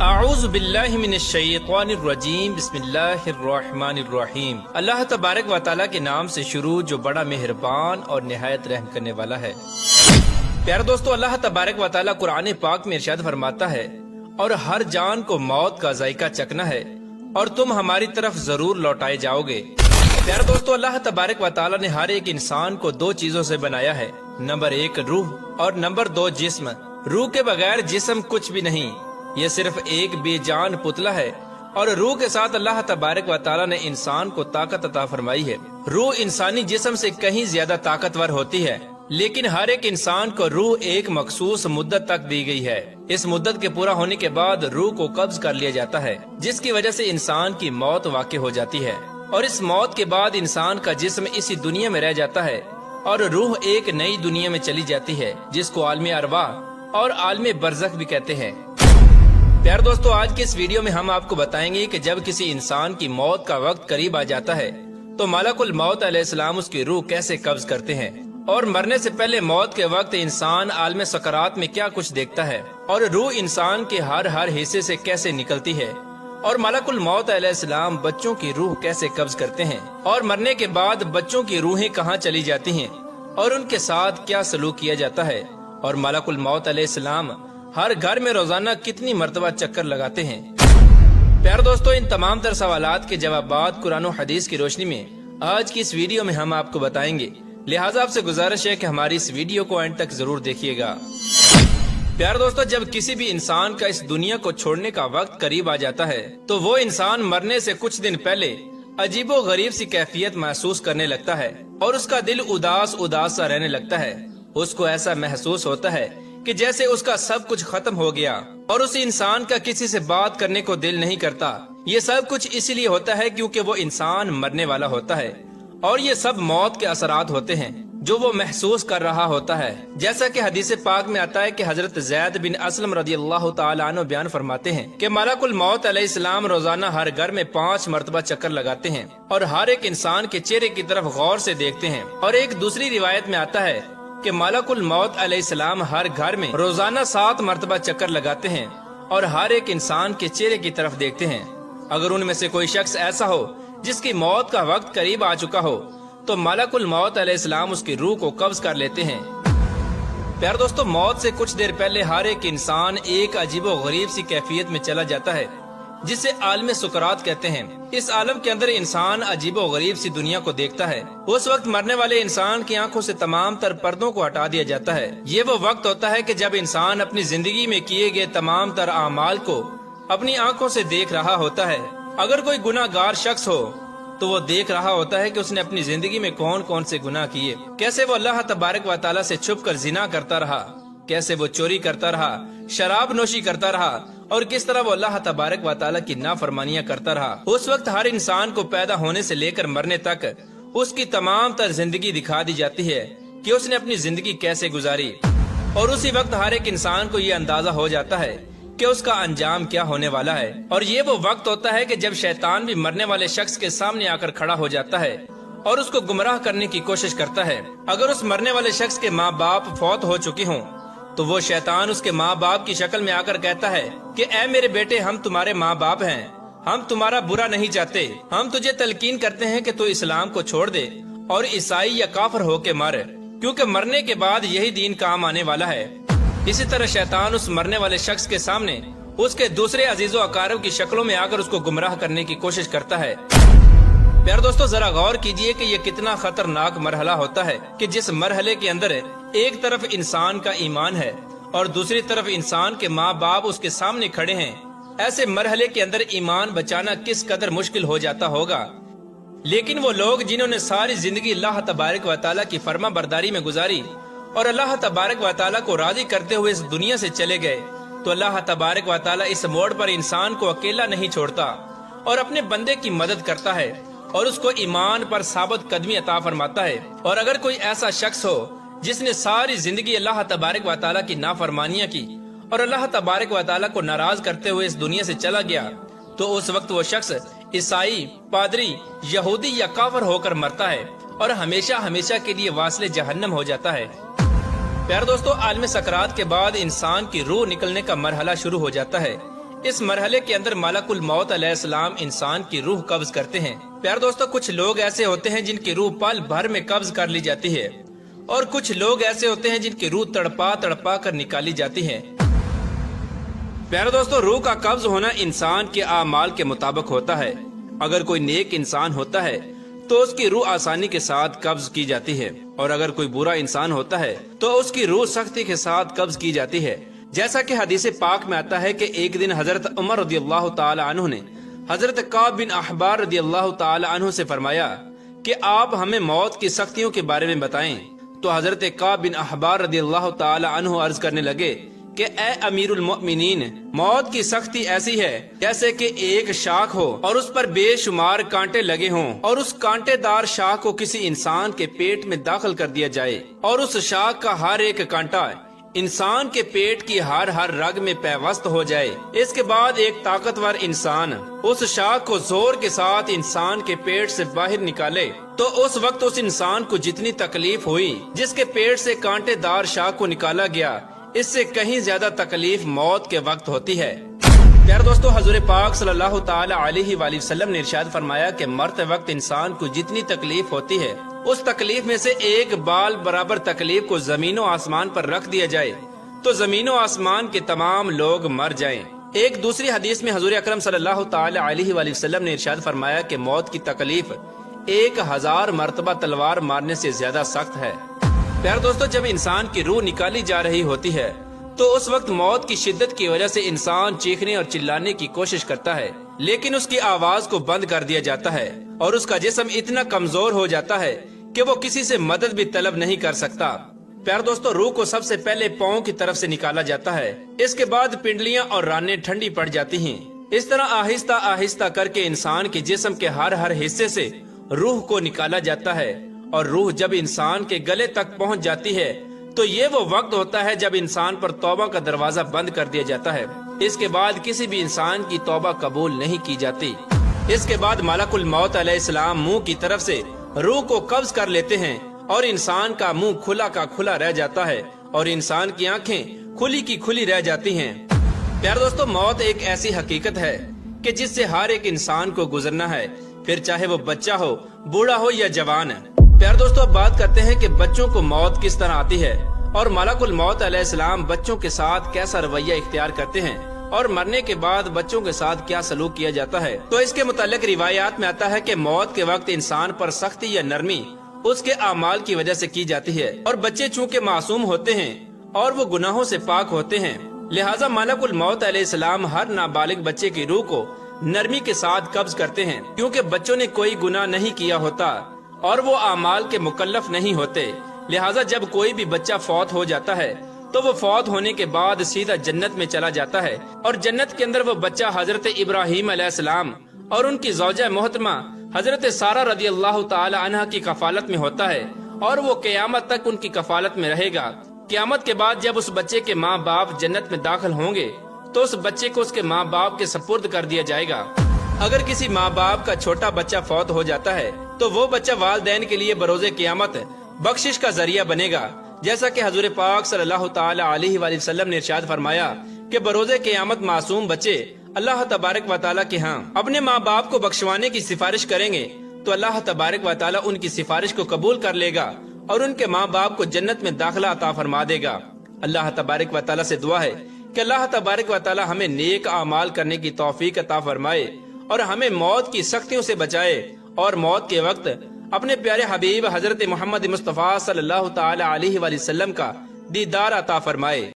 اعوذ باللہ من الشیطان الرجیم بسم اللہ الرحمن الرحیم۔ اللہ تبارک و تعالیٰ کے نام سے شروع جو بڑا مہربان اور نہایت رحم کرنے والا ہے۔ پیارے دوستو، اللہ تبارک و تعالیٰ قرآن پاک میں ارشاد فرماتا ہے، اور ہر جان کو موت کا ذائقہ چکھنا ہے اور تم ہماری طرف ضرور لوٹائے جاؤ گے۔ پیارے دوستو، اللہ تبارک و تعالیٰ نے ہر ایک انسان کو دو چیزوں سے بنایا ہے، نمبر 1 روح اور نمبر 2 جسم۔ روح کے بغیر جسم کچھ بھی نہیں، یہ صرف ایک بے جان پتلا ہے، اور روح کے ساتھ اللہ تبارک و تعالیٰ نے انسان کو طاقت عطا فرمائی ہے۔ روح انسانی جسم سے کہیں زیادہ طاقتور ہوتی ہے، لیکن ہر ایک انسان کو روح ایک مخصوص مدت تک دی گئی ہے۔ اس مدت کے پورا ہونے کے بعد روح کو قبض کر لیا جاتا ہے، جس کی وجہ سے انسان کی موت واقع ہو جاتی ہے، اور اس موت کے بعد انسان کا جسم اسی دنیا میں رہ جاتا ہے اور روح ایک نئی دنیا میں چلی جاتی ہے، جس کو عالم ارواح اور عالم برزخ بھی کہتے ہیں۔ پیارے دوستو، آج کے اس ویڈیو میں ہم آپ کو بتائیں گے کہ جب کسی انسان کی موت کا وقت قریب آ جاتا ہے تو ملک الموت علیہ السلام اس کی روح کیسے قبض کرتے ہیں، اور مرنے سے پہلے موت کے وقت انسان عالم سکرات میں کیا کچھ دیکھتا ہے، اور روح انسان کے ہر حصے سے کیسے نکلتی ہے، اور ملک الموت علیہ السلام بچوں کی روح کیسے قبض کرتے ہیں، اور مرنے کے بعد بچوں کی روحیں کہاں چلی جاتی ہیں اور ان کے ساتھ کیا سلوک کیا جاتا ہے، اور ملک الموت علیہ السلام ہر گھر میں روزانہ کتنی مرتبہ چکر لگاتے ہیں۔ پیارے دوستو، ان تمام تر سوالات کے جوابات قرآن و حدیث کی روشنی میں آج کی اس ویڈیو میں ہم آپ کو بتائیں گے، لہٰذا آپ سے گزارش ہے کہ ہماری اس ویڈیو کو اینڈ تک ضرور دیکھیے گا۔ پیارے دوستو، جب کسی بھی انسان کا اس دنیا کو چھوڑنے کا وقت قریب آ جاتا ہے تو وہ انسان مرنے سے کچھ دن پہلے عجیب و غریب سی کیفیت محسوس کرنے لگتا ہے، اور اس کا دل اداس سا رہنے لگتا ہے۔ اس کو ایسا محسوس ہوتا ہے کہ جیسے اس کا سب کچھ ختم ہو گیا، اور اس انسان کا کسی سے بات کرنے کو دل نہیں کرتا۔ یہ سب کچھ اسی لیے ہوتا ہے کیونکہ وہ انسان مرنے والا ہوتا ہے، اور یہ سب موت کے اثرات ہوتے ہیں جو وہ محسوس کر رہا ہوتا ہے۔ جیسا کہ حدیث پاک میں آتا ہے کہ حضرت زید بن اسلم رضی اللہ تعالیٰ عنہ بیان فرماتے ہیں کہ ملک الموت علیہ السلام روزانہ ہر گھر میں 5 مرتبہ چکر لگاتے ہیں اور ہر ایک انسان کے چہرے کی طرف غور سے دیکھتے ہیں، اور ایک دوسری روایت میں آتا ہے کہ ملک الموت علیہ السلام ہر گھر میں روزانہ 7 مرتبہ چکر لگاتے ہیں اور ہر ایک انسان کے چہرے کی طرف دیکھتے ہیں۔ اگر ان میں سے کوئی شخص ایسا ہو جس کی موت کا وقت قریب آ چکا ہو تو ملک الموت علیہ السلام اس کی روح کو قبض کر لیتے ہیں۔ پیارے دوستو، موت سے کچھ دیر پہلے ہر ایک انسان ایک عجیب و غریب سی کیفیت میں چلا جاتا ہے جسے عالم سکرات کہتے ہیں۔ اس عالم کے اندر انسان عجیب و غریب سی دنیا کو دیکھتا ہے۔ اس وقت مرنے والے انسان کی آنکھوں سے تمام تر پردوں کو ہٹا دیا جاتا ہے۔ یہ وہ وقت ہوتا ہے کہ جب انسان اپنی زندگی میں کیے گئے تمام تر اعمال کو اپنی آنکھوں سے دیکھ رہا ہوتا ہے۔ اگر کوئی گناہ گار شخص ہو تو وہ دیکھ رہا ہوتا ہے کہ اس نے اپنی زندگی میں کون کون سے گناہ کیے، کیسے وہ اللہ تبارک و تعالیٰ سے چھپ کر زنا کرتا رہا، کیسے وہ چوری کرتا رہا، شراب نوشی کرتا رہا، اور کس طرح وہ اللہ تبارک و تعالیٰ کی نافرمانیاں کرتا رہا۔ اس وقت ہر انسان کو پیدا ہونے سے لے کر مرنے تک اس کی تمام تر زندگی دکھا دی جاتی ہے کہ اس نے اپنی زندگی کیسے گزاری، اور اسی وقت ہر ایک انسان کو یہ اندازہ ہو جاتا ہے کہ اس کا انجام کیا ہونے والا ہے۔ اور یہ وہ وقت ہوتا ہے کہ جب شیطان بھی مرنے والے شخص کے سامنے آ کر کھڑا ہو جاتا ہے اور اس کو گمراہ کرنے کی کوشش کرتا ہے۔ اگر اس مرنے والے شخص کے ماں باپ فوت ہو چکے ہوں تو وہ شیطان اس کے ماں باپ کی شکل میں آ کر کہتا ہے کہ اے میرے بیٹے، ہم تمہارے ماں باپ ہیں، ہم تمہارا برا نہیں چاہتے، ہم تجھے تلقین کرتے ہیں کہ تو اسلام کو چھوڑ دے اور عیسائی یا کافر ہو کے مر، کیونکہ مرنے کے بعد یہی دین کام آنے والا ہے۔ اسی طرح شیطان اس مرنے والے شخص کے سامنے اس کے دوسرے عزیز و اقارب کی شکلوں میں آ کر اس کو گمراہ کرنے کی کوشش کرتا ہے۔ پیارے دوستو، ذرا غور کیجئے کہ یہ کتنا خطرناک مرحلہ ہوتا ہے کہ جس مرحلے کے اندر ایک طرف انسان کا ایمان ہے اور دوسری طرف انسان کے ماں باپ اس کے سامنے کھڑے ہیں۔ ایسے مرحلے کے اندر ایمان بچانا کس قدر مشکل ہو جاتا ہوگا، لیکن وہ لوگ جنہوں نے ساری زندگی اللہ تبارک و تعالیٰ کی فرما برداری میں گزاری اور اللہ تبارک و تعالیٰ کو راضی کرتے ہوئے اس دنیا سے چلے گئے، تو اللہ تبارک و تعالیٰ اس موڑ پر انسان کو اکیلا نہیں چھوڑتا اور اپنے بندے کی مدد کرتا ہے اور اس کو ایمان پر ثابت قدمی عطا فرماتا ہے۔ اور اگر کوئی ایسا شخص ہو جس نے ساری زندگی اللہ تبارک و تعالیٰ کی نافرمانیاں کی اور اللہ تبارک و تعالیٰ کو ناراض کرتے ہوئے اس دنیا سے چلا گیا، تو اس وقت وہ شخص عیسائی، پادری، یہودی یا کافر ہو کر مرتا ہے اور ہمیشہ ہمیشہ کے لیے واصل جہنم ہو جاتا ہے۔ پیارے دوستو، عالم سکرات کے بعد انسان کی روح نکلنے کا مرحلہ شروع ہو جاتا ہے۔ اس مرحلے کے اندر ملک الموت علیہ السلام انسان کی روح قبض کرتے ہیں۔ پیارے دوستو، کچھ لوگ ایسے ہوتے ہیں جن کی روح پل بھر میں قبض کر لی جاتی ہے، اور کچھ لوگ ایسے ہوتے ہیں جن کی روح تڑپا تڑپا کر نکالی جاتی ہے۔ پیارے دوستو، روح کا قبض ہونا انسان کے اعمال کے مطابق ہوتا ہے۔ اگر کوئی نیک انسان ہوتا ہے تو اس کی روح آسانی کے ساتھ قبض کی جاتی ہے، اور اگر کوئی برا انسان ہوتا ہے تو اس کی روح سختی کے ساتھ قبض کی جاتی ہے۔ جیسا کہ حدیث پاک میں آتا ہے کہ ایک دن حضرت عمر رضی اللہ تعالی عنہ نے حضرت کعب بن احبار رضی اللہ تعالی عنہ سے فرمایا کہ آپ ہمیں موت کی سختیوں کے بارے میں بتائیں، تو حضرت کعب بن احبار رضی اللہ تعالی عنہ عرض کرنے لگے کہ اے امیر المؤمنین، موت کی سختی ایسی ہے جیسے کہ ایک شاخ ہو اور اس پر بے شمار کانٹے لگے ہوں، اور اس کانٹے دار شاخ کو کسی انسان کے پیٹ میں داخل کر دیا جائے، اور اس شاخ کا ہر ایک کانٹا انسان کے پیٹ کی ہر رگ میں پیوست ہو جائے۔ اس کے بعد ایک طاقتور انسان اس شاخ کو زور کے ساتھ انسان کے پیٹ سے باہر نکالے، تو اس وقت اس انسان کو جتنی تکلیف ہوئی جس کے پیٹ سے کانٹے دار شاخ کو نکالا گیا، اس سے کہیں زیادہ تکلیف موت کے وقت ہوتی ہے۔ پیارے دوستو، حضور پاک صلی اللہ تعالی علیہ وآلہ وسلم نے ارشاد فرمایا کہ مرتے وقت انسان کو جتنی تکلیف ہوتی ہے، اس تکلیف میں سے ایک بال برابر تکلیف کو زمین و آسمان پر رکھ دیا جائے تو زمین و آسمان کے تمام لوگ مر جائیں۔ ایک دوسری حدیث میں حضور اکرم صلی اللہ تعالی علیہ وآلہ وسلم نے ارشاد فرمایا کہ موت کی تکلیف 1000 مرتبہ تلوار مارنے سے زیادہ سخت ہے۔ پیارے دوستو، جب انسان کی روح نکالی جا رہی ہوتی ہے تو اس وقت موت کی شدت کی وجہ سے انسان چیخنے اور چلانے کی کوشش کرتا ہے، لیکن اس کی آواز کو بند کر دیا جاتا ہے اور اس کا جسم اتنا کمزور ہو جاتا ہے کہ وہ کسی سے مدد بھی طلب نہیں کر سکتا۔ پیارے دوستو، روح کو سب سے پہلے پاؤں کی طرف سے نکالا جاتا ہے، اس کے بعد پنڈلیاں اور رانیں ٹھنڈی پڑ جاتی ہیں۔ اس طرح آہستہ آہستہ کر کے انسان کے جسم کے ہر حصے سے روح کو نکالا جاتا ہے، اور روح جب انسان کے گلے تک پہنچ جاتی ہے تو یہ وہ وقت ہوتا ہے جب انسان پر توبہ کا دروازہ بند کر دیا جاتا ہے۔ اس کے بعد کسی بھی انسان کی توبہ قبول نہیں کی جاتی۔ اس کے بعد ملک الموت علیہ السلام منہ کی طرف سے روح کو قبض کر لیتے ہیں، اور انسان کا منہ کھلا کا کھلا رہ جاتا ہے اور انسان کی آنکھیں کھلی کی کھلی رہ جاتی ہیں۔ پیارے دوستو، موت ایک ایسی حقیقت ہے کہ جس سے ہر ایک انسان کو گزرنا ہے، پھر چاہے وہ بچہ ہو، بوڑھا ہو یا جوان ہے۔ پیارے دوستو، اب بات کرتے ہیں کہ بچوں کو موت کس طرح آتی ہے اور ملک الموت علیہ السلام بچوں کے ساتھ کیسا رویہ اختیار کرتے ہیں، اور مرنے کے بعد بچوں کے ساتھ کیا سلوک کیا جاتا ہے۔ تو اس کے متعلق روایات میں آتا ہے کہ موت کے وقت انسان پر سختی یا نرمی اس کے اعمال کی وجہ سے کی جاتی ہے، اور بچے چونکہ معصوم ہوتے ہیں اور وہ گناہوں سے پاک ہوتے ہیں، لہٰذا ملک الموت علیہ السلام ہر نابالغ بچے کی روح کو نرمی کے ساتھ قبض کرتے ہیں، کیونکہ بچوں نے کوئی گناہ نہیں کیا ہوتا اور وہ اعمال کے مکلف نہیں ہوتے۔ لہٰذا جب کوئی بھی بچہ فوت ہو جاتا ہے تو وہ فوت ہونے کے بعد سیدھا جنت میں چلا جاتا ہے، اور جنت کے اندر وہ بچہ حضرت ابراہیم علیہ السلام اور ان کی زوجہ محترمہ حضرت سارہ رضی اللہ تعالی عنہ کی کفالت میں ہوتا ہے، اور وہ قیامت تک ان کی کفالت میں رہے گا۔ قیامت کے بعد جب اس بچے کے ماں باپ جنت میں داخل ہوں گے تو اس بچے کو اس کے ماں باپ کے سپرد کر دیا جائے گا۔ اگر کسی ماں باپ کا چھوٹا بچہ فوت ہو جاتا ہے تو وہ بچہ والدین کے لیے بروز قیامت بخشش کا ذریعہ بنے گا، جیسا کہ حضور پاک صلی اللہ تعالی علیہ وآلہ وسلم نے ارشاد فرمایا کہ بروز قیامت معصوم بچے اللہ تبارک و تعالیٰ کے ہاں اپنے ماں باپ کو بخشوانے کی سفارش کریں گے تو اللہ تبارک و تعالیٰ ان کی سفارش کو قبول کر لے گا اور ان کے ماں باپ کو جنت میں داخلہ عطا فرما دے گا۔ اللہ تبارک و تعالیٰ سے دعا ہے کہ اللہ تبارک و تعالیٰ ہمیں نیک اعمال کرنے کی توفیق عطا فرمائے اور ہمیں موت کی سختیوں سے بچائے، اور موت کے وقت اپنے پیارے حبیب حضرت محمد مصطفیٰ صلی اللہ تعالی علیہ وآلہ وسلم کا دیدار عطا فرمائے۔